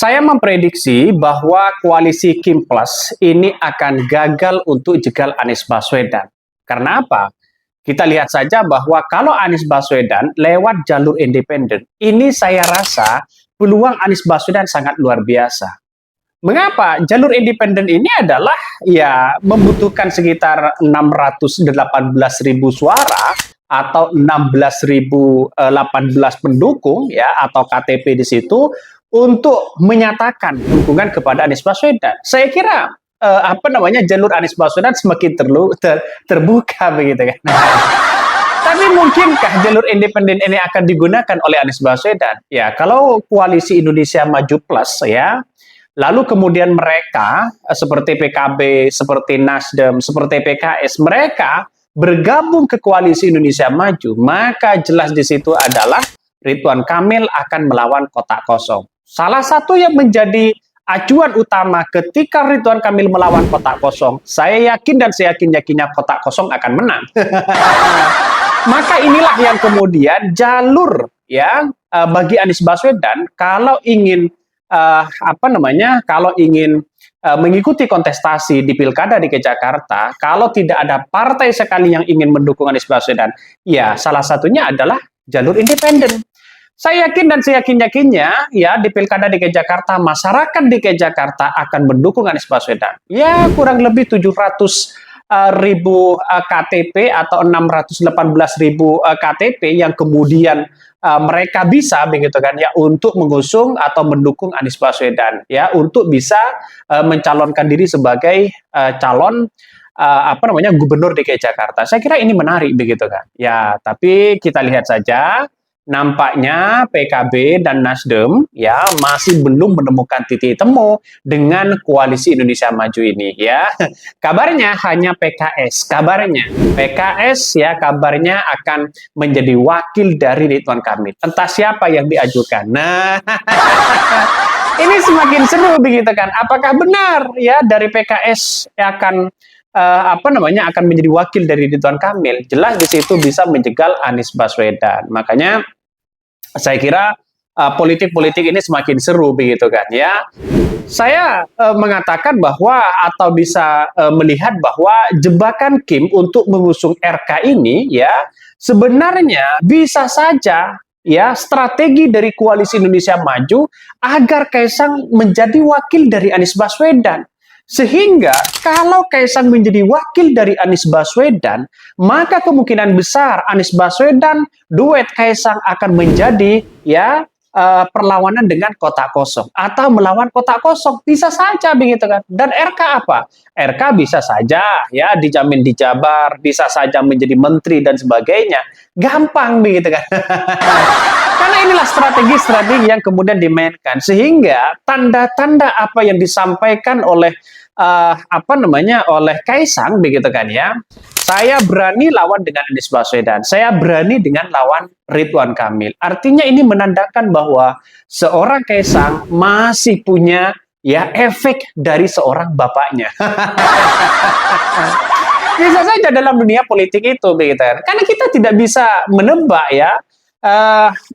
Saya memprediksi bahwa koalisi Kim Plus ini akan gagal untuk jegal Anies Baswedan. Karena apa? Kita lihat saja bahwa kalau Anies Baswedan lewat jalur independen, ini saya rasa peluang Anies Baswedan sangat luar biasa. Mengapa? Jalur independen ini adalah ya membutuhkan sekitar 618.000 suara atau 16.018 pendukung ya atau KTP di situ untuk menyatakan dukungan kepada Anies Baswedan. Saya kira jalur Anies Baswedan semakin terbuka begitu kan. Tapi mungkinkah jalur independen ini akan digunakan oleh Anies Baswedan? Ya, kalau koalisi Indonesia Maju Plus ya, lalu kemudian mereka seperti PKB, seperti Nasdem, seperti PKS, mereka bergabung ke koalisi Indonesia Maju, maka jelas di situ adalah Ridwan Kamil akan melawan kotak kosong. Salah satu yang menjadi acuan utama ketika Ridwan Kamil melawan kotak kosong, saya yakin dan saya yakin-yakinnya kotak kosong akan menang. Maka inilah yang kemudian jalur ya bagi Anies Baswedan kalau ingin mengikuti kontestasi di Pilkada DKI Jakarta, kalau tidak ada partai sekali yang ingin mendukung Anies Baswedan, ya salah satunya adalah jalur independen. Saya yakin dan saya yakin-yakinnya ya di Pilkada DKI Jakarta, masyarakat DKI Jakarta akan mendukung Anies Baswedan. Ya kurang lebih 700.000 KTP atau 618.000 KTP yang kemudian mereka bisa begitu kan ya untuk mengusung atau mendukung Anies Baswedan ya untuk bisa mencalonkan diri sebagai calon gubernur DKI Jakarta. Saya kira ini menarik begitu kan. Ya, tapi kita lihat saja nampaknya PKB dan Nasdem ya masih belum menemukan titik temu dengan koalisi Indonesia Maju ini ya. Kabarnya hanya PKS. Kabarnya PKS ya kabarnya akan menjadi wakil dari Ridwan Kamil. Entah siapa yang diajukan. Nah, ini semakin seru begitu kan. Apakah benar ya dari PKS akan akan menjadi wakil dari Ridwan Kamil? Jelas di situ bisa menjegal Anies Baswedan. Makanya saya kira politik-politik ini semakin seru begitu kan ya. Saya mengatakan bahwa atau bisa melihat bahwa jebakan Kim untuk mengusung RK ini ya sebenarnya bisa saja ya strategi dari koalisi Indonesia Maju agar Kaisang menjadi wakil dari Anies Baswedan. Sehingga kalau Kaisang menjadi wakil dari Anies Baswedan, maka kemungkinan besar Anies Baswedan duet Kaisang akan menjadi ya perlawanan dengan kotak kosong atau melawan kotak kosong, bisa saja begitu kan. Dan RK apa? RK bisa saja ya dijamin dijabar, bisa saja menjadi menteri dan sebagainya. Gampang begitu kan. Karena inilah strategi-strategi yang kemudian dimainkan sehingga tanda-tanda apa yang disampaikan oleh oleh Kaisang begitu kan ya. Saya berani lawan dengan Anies Baswedan. Saya berani dengan lawan Ridwan Kamil. Artinya ini menandakan bahwa seorang Kaisang masih punya ya efek dari seorang bapaknya. Bisa saja dalam dunia politik itu begitu kan. Karena kita tidak bisa menebak ya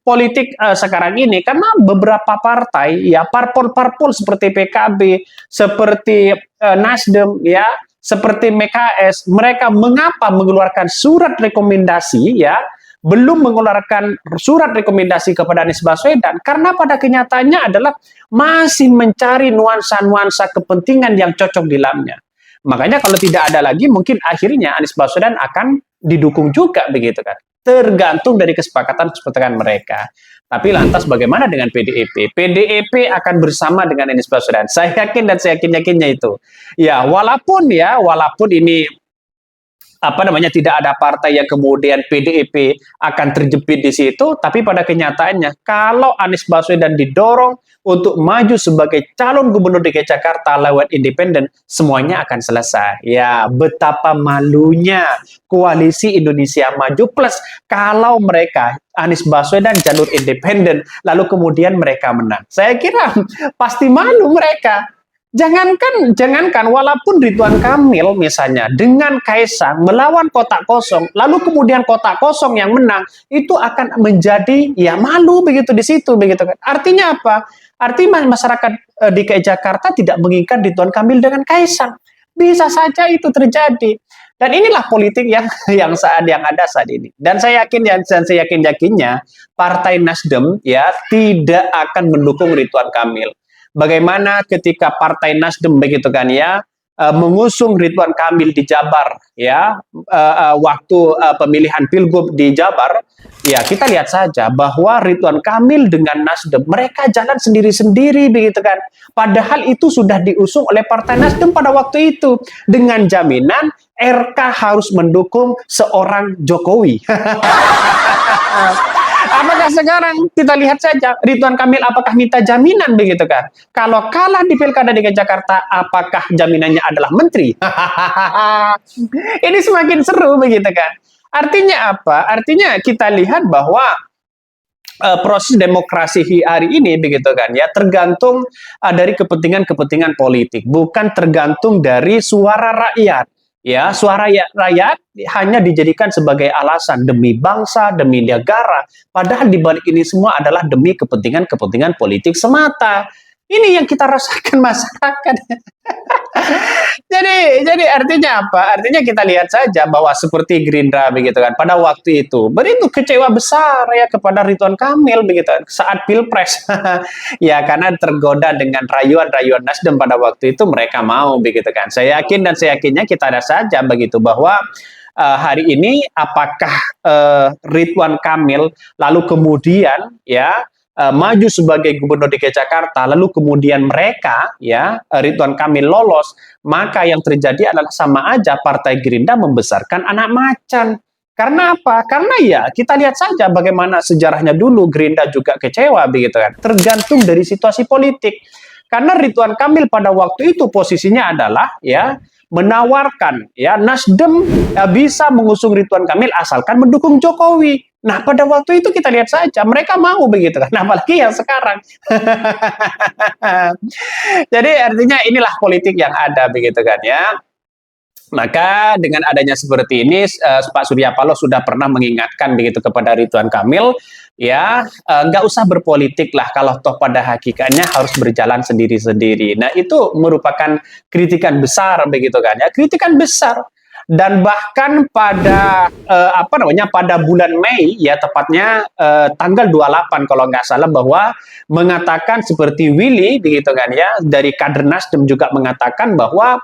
politik sekarang ini karena beberapa partai ya parpol-parpol seperti PKB, seperti Nasdem ya, seperti MKS, mereka mengapa mengeluarkan surat rekomendasi ya, belum mengeluarkan surat rekomendasi kepada Anies Baswedan karena pada kenyataannya adalah masih mencari nuansa-nuansa kepentingan yang cocok di dalamnya. Makanya kalau tidak ada lagi mungkin akhirnya Anies Baswedan akan didukung juga begitu kan. Tergantung dari kesepakatan mereka. Tapi lantas bagaimana dengan PDIP? PDIP akan bersama dengan Anies Baswedan. Saya yakin dan saya yakin-yakinnya itu. Ya, walaupun ini tidak ada partai yang kemudian PDIP akan terjepit di situ, tapi pada kenyataannya kalau Anies Baswedan didorong untuk maju sebagai calon gubernur DKI Jakarta lewat independen, semuanya akan selesai. Ya, betapa malunya koalisi Indonesia Maju Plus kalau mereka Anies Baswedan jalur independen, lalu kemudian mereka menang. Saya kira pasti malu mereka. Jangankan walaupun Ridwan Kamil misalnya dengan Kaisang melawan kotak kosong, lalu kemudian kotak kosong yang menang, itu akan menjadi ya malu begitu di situ begitu kan. Artinya apa? Artinya masyarakat DKI Jakarta tidak menginginkan Ridwan Kamil dengan Kaisang. Bisa saja itu terjadi. Dan inilah politik yang ada saat ini. Dan saya yakinnya Partai Nasdem ya tidak akan mendukung Ridwan Kamil. Bagaimana ketika Partai Nasdem begitu kan ya mengusung Ridwan Kamil di Jabar ya waktu pemilihan Pilgub di Jabar ya kita lihat saja bahwa Ridwan Kamil dengan Nasdem mereka jalan sendiri-sendiri begitu kan, padahal itu sudah diusung oleh Partai Nasdem pada waktu itu dengan jaminan RK harus mendukung seorang Jokowi. Apakah sekarang kita lihat saja Ridwan Kamil apakah minta jaminan begitu kan? Kalau kalah di Pilkada DKI Jakarta, apakah jaminannya adalah menteri? Ini semakin seru begitu kan? Artinya apa? Artinya kita lihat bahwa proses demokrasi hari ini begitu kan ya tergantung dari kepentingan-kepentingan politik, bukan tergantung dari suara rakyat. Ya, suara rakyat hanya dijadikan sebagai alasan demi bangsa, demi negara. Padahal di balik ini semua adalah demi kepentingan-kepentingan politik semata. Ini yang kita rasakan masyarakat. jadi artinya apa? Artinya kita lihat saja bahwa seperti Gerindra begitu kan pada waktu itu begitu kecewa besar ya kepada Ridwan Kamil begitu saat Pilpres. Ya karena tergoda dengan rayuan-rayuan Nasdem pada waktu itu mereka mau begitu kan. Saya yakinnya kita ada saja begitu bahwa hari ini apakah Ridwan Kamil lalu kemudian ya maju sebagai gubernur DKI Jakarta, lalu kemudian mereka, ya Ridwan Kamil lolos, maka yang terjadi adalah sama aja Partai Gerindra membesarkan anak macan. Karena apa? Karena ya kita lihat saja bagaimana sejarahnya dulu Gerindra juga kecewa begitu kan. Tergantung dari situasi politik. Karena Ridwan Kamil pada waktu itu posisinya adalah ya menawarkan ya Nasdem bisa mengusung Ridwan Kamil asalkan mendukung Jokowi. Nah, pada waktu itu kita lihat saja mereka mau begitu kan. Nah, apalagi yang sekarang. Jadi artinya inilah politik yang ada begitu kan ya. Maka dengan adanya seperti ini, Pak Surya Paloh sudah pernah mengingatkan begitu kepada Ridwan Kamil, ya nggak usah berpolitik lah kalau toh pada hakikatnya harus berjalan sendiri-sendiri. Nah itu merupakan kritikan besar begitu kan ya, kritikan besar. Dan bahkan pada pada bulan Mei ya tepatnya tanggal 28 kalau nggak salah bahwa mengatakan seperti Willy begitu kan ya dari kader Nasdem juga mengatakan bahwa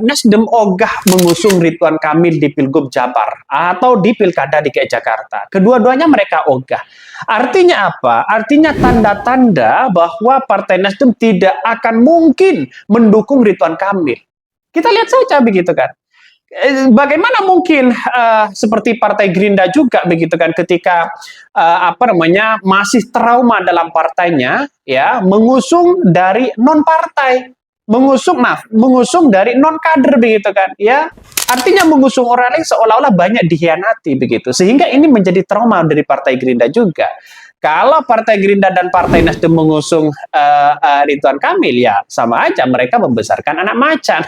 Nasdem ogah mengusung Ridwan Kamil di Pilgub Jabar atau di Pilkada DKI Jakarta. Kedua-duanya mereka ogah. Artinya apa? Artinya tanda-tanda bahwa Partai Nasdem tidak akan mungkin mendukung Ridwan Kamil. Kita lihat saja begitu kan. Bagaimana mungkin seperti Partai Gerindra juga begitu kan ketika masih trauma dalam partainya ya mengusung dari non partai mengusung dari non kader begitu kan ya artinya mengusung orang lain seolah-olah banyak dikhianati begitu sehingga ini menjadi trauma dari Partai Gerindra juga. Kalau Partai Gerindra dan Partai Nasdem mengusung Ridwan Kamil ya sama aja mereka membesarkan anak macan.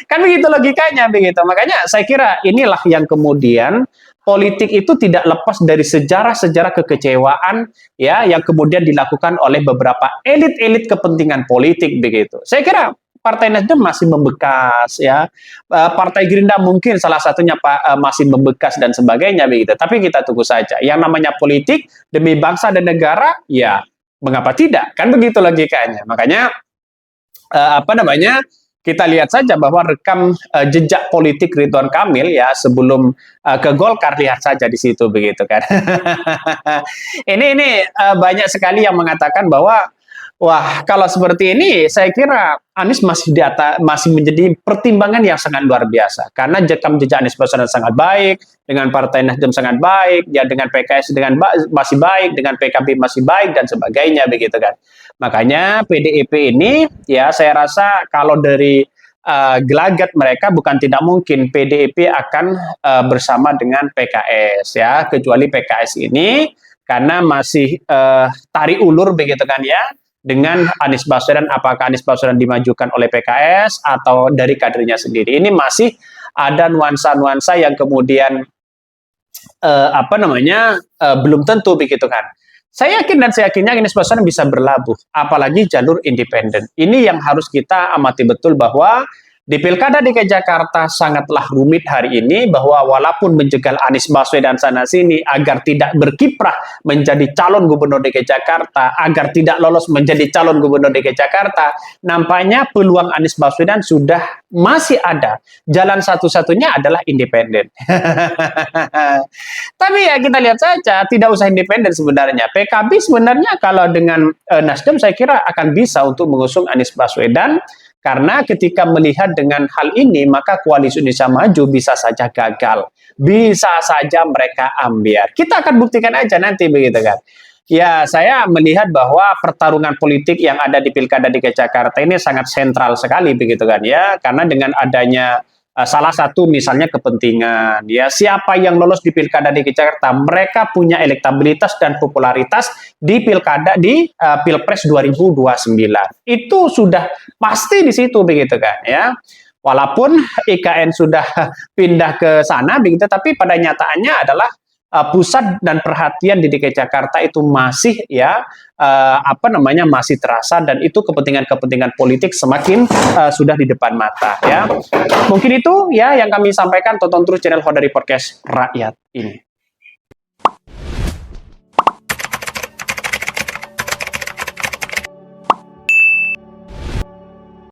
Kan begitu logikanya begitu. Makanya saya kira inilah yang kemudian politik itu tidak lepas dari sejarah-sejarah kekecewaan ya yang kemudian dilakukan oleh beberapa elit-elit kepentingan politik begitu. Saya kira Partai Nasdem masih membekas ya. Partai Gerindra mungkin salah satunya masih membekas dan sebagainya begitu. Tapi kita tunggu saja. Yang namanya politik demi bangsa dan negara ya mengapa tidak? Kan begitu logikanya. Makanya kita lihat saja bahwa rekam jejak politik Ridwan Kamil ya sebelum ke Golkar lihat saja di situ begitu kan. ini banyak sekali yang mengatakan bahwa wah kalau seperti ini saya kira Anies masih menjadi pertimbangan yang sangat luar biasa karena rekam jejak Anies Baswedan sangat baik, dengan Partai Nasdem sangat baik, ya dengan PKS masih baik, dengan PKB masih baik dan sebagainya begitu kan. Makanya PDIP ini ya saya rasa kalau dari gelagat mereka bukan tidak mungkin PDIP akan bersama dengan PKS ya kecuali PKS ini karena masih tarik ulur begitu kan ya dengan Anies Baswedan, apakah Anies Baswedan dimajukan oleh PKS atau dari kadernya sendiri. Ini masih ada nuansa-nuansa yang kemudian belum tentu begitu kan. Saya yakin dan saya yakinnya Anies Baswedan bisa berlabuh, apalagi jalur independen. Ini yang harus kita amati betul bahwa di Pilkada DKI Jakarta sangatlah rumit hari ini, bahwa walaupun menjegal Anies Baswedan sana-sini agar tidak berkiprah menjadi calon gubernur DKI Jakarta, agar tidak lolos menjadi calon gubernur DKI Jakarta, nampaknya peluang Anies Baswedan sudah masih ada. Jalan satu-satunya adalah independen. Tapi ya kita lihat saja, tidak usah independen sebenarnya. PKB sebenarnya kalau dengan Nasdem saya kira akan bisa untuk mengusung Anies Baswedan. Karena ketika melihat dengan hal ini, maka koalisi Indonesia Maju bisa saja gagal. Bisa saja mereka ambiar. Kita akan buktikan aja nanti begitu kan. Ya, saya melihat bahwa pertarungan politik yang ada di Pilkada DKI Jakarta ini sangat sentral sekali begitu kan ya. Karena dengan adanya salah satu misalnya kepentingan ya, siapa yang lolos di Pilkada DKI Jakarta, mereka punya elektabilitas dan popularitas di Pilkada di Pilpres 2029 itu sudah pasti di situ begitu kan ya. Walaupun IKN sudah pindah ke sana begitu, tapi pada nyataannya adalah pusat dan perhatian di DKI Jakarta itu masih ya masih terasa, dan itu kepentingan-kepentingan politik semakin sudah di depan mata ya. Mungkin itu ya yang kami sampaikan. Tonton terus channel Hodari Podcast Rakyat ini.